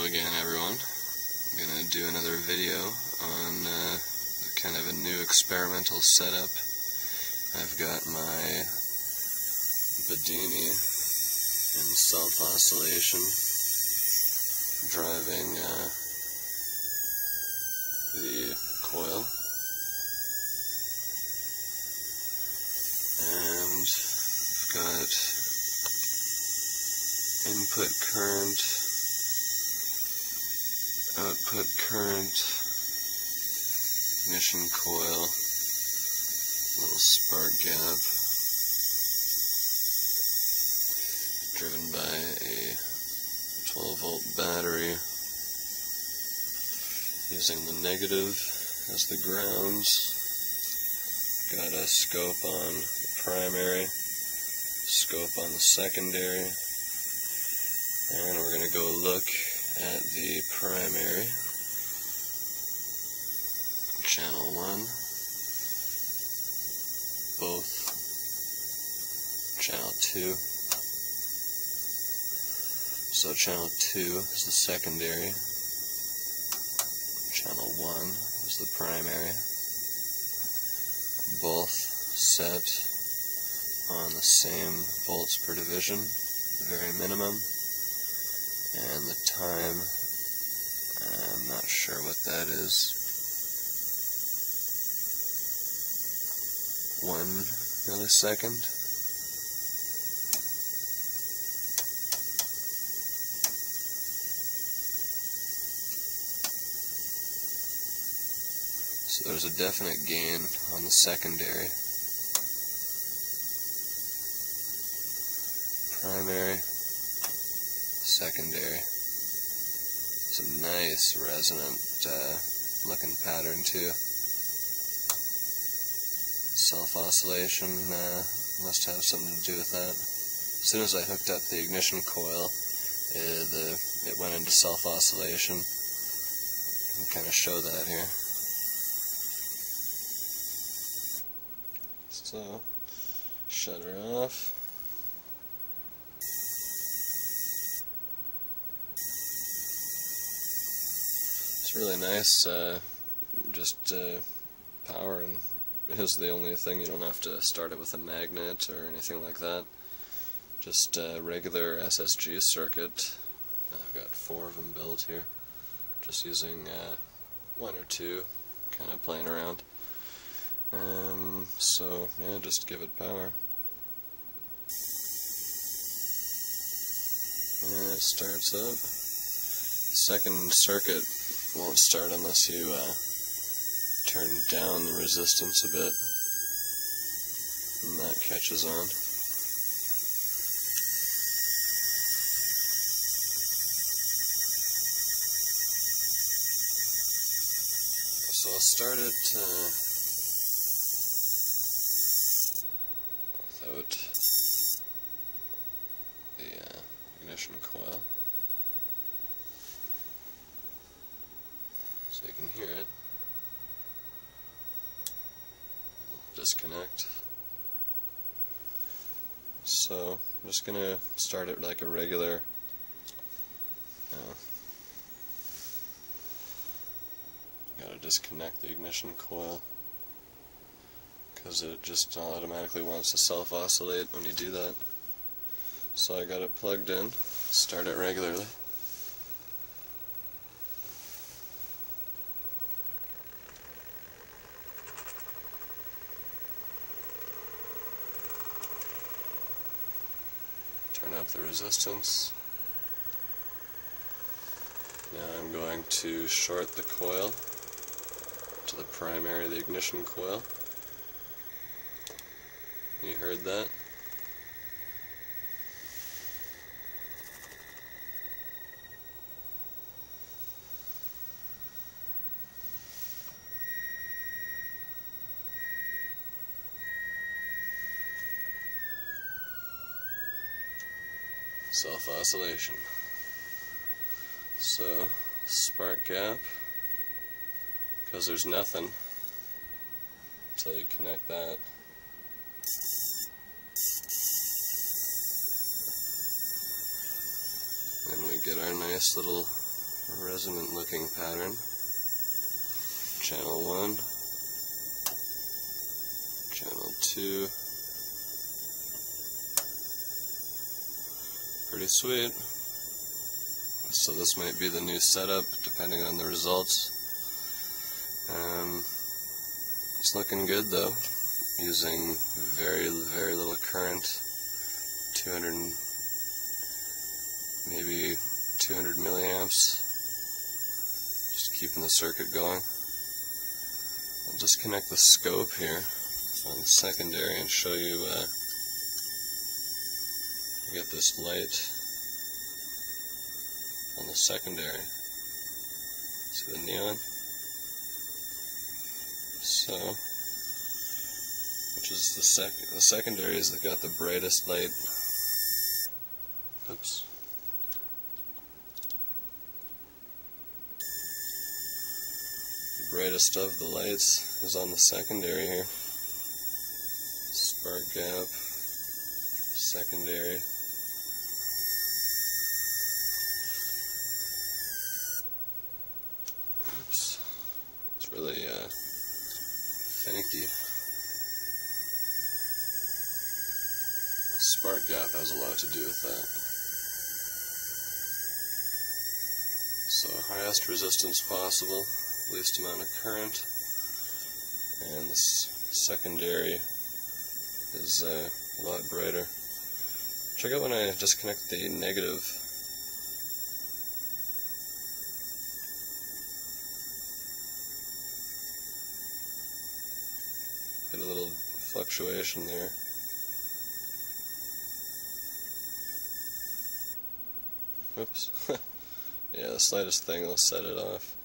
Hello again, everyone. I'm going to do another video on kind of a new experimental setup. I've got my bedini in self-oscillation driving the coil, and I've got input current, output current, ignition coil, little spark gap, driven by a 12-volt battery, using the negative as the grounds. Got a scope on the primary, scope on the secondary, and we're going to go look at the primary, channel 1, both channel 2. So channel 2 is the secondary, channel 1 is the primary, both set on the same volts per division, the very minimum, and the time, I'm not sure what that is, 1 millisecond. So there's a definite gain on the secondary. Primary, secondary. It's a nice resonant looking pattern too. Self-oscillation must have something to do with that. As soon as I hooked up the ignition coil, it went into self-oscillation. I can kind of show that here. So, shut her off. It's really nice, just power, and is the only thing. You don't have to start it with a magnet or anything like that. Just a regular SSG circuit. I've got 4 of them built here. Just using 1 or 2, kind of playing around. So yeah, just give it power. And it starts up. Second circuit won't start unless you turn down the resistance a bit, and that catches on. So I'll start it without the ignition coil, so you can hear it. Disconnect. So I'm just going to start it like a regular gotta disconnect the ignition coil, because it just automatically wants to self-oscillate when you do that. So I got it plugged in, start it regularly. Turn up the resistance. Now I'm going to short the coil to the primary of the ignition coil. You heard that? Self-oscillation. So, spark gap, because there's nothing until you connect that. And we get our nice little resonant looking pattern. Channel 1, channel 2. Pretty sweet. So this might be the new setup depending on the results. It's looking good though, using very little current, 200, maybe 200 milliamps, just keeping the circuit going. I'll just connect the scope here on the secondary and show you, get this light on the secondary. See the neon? So, which is the secondary is got the brightest light. Oops. The brightest of the lights is on the secondary here. Spark gap, secondary. Oops. It's really finicky. Spark gap has a lot to do with that. So highest resistance possible, least amount of current, and this secondary is a lot brighter. Check out when I disconnect the negative. Get a little fluctuation there. Whoops. Yeah, the slightest thing will set it off.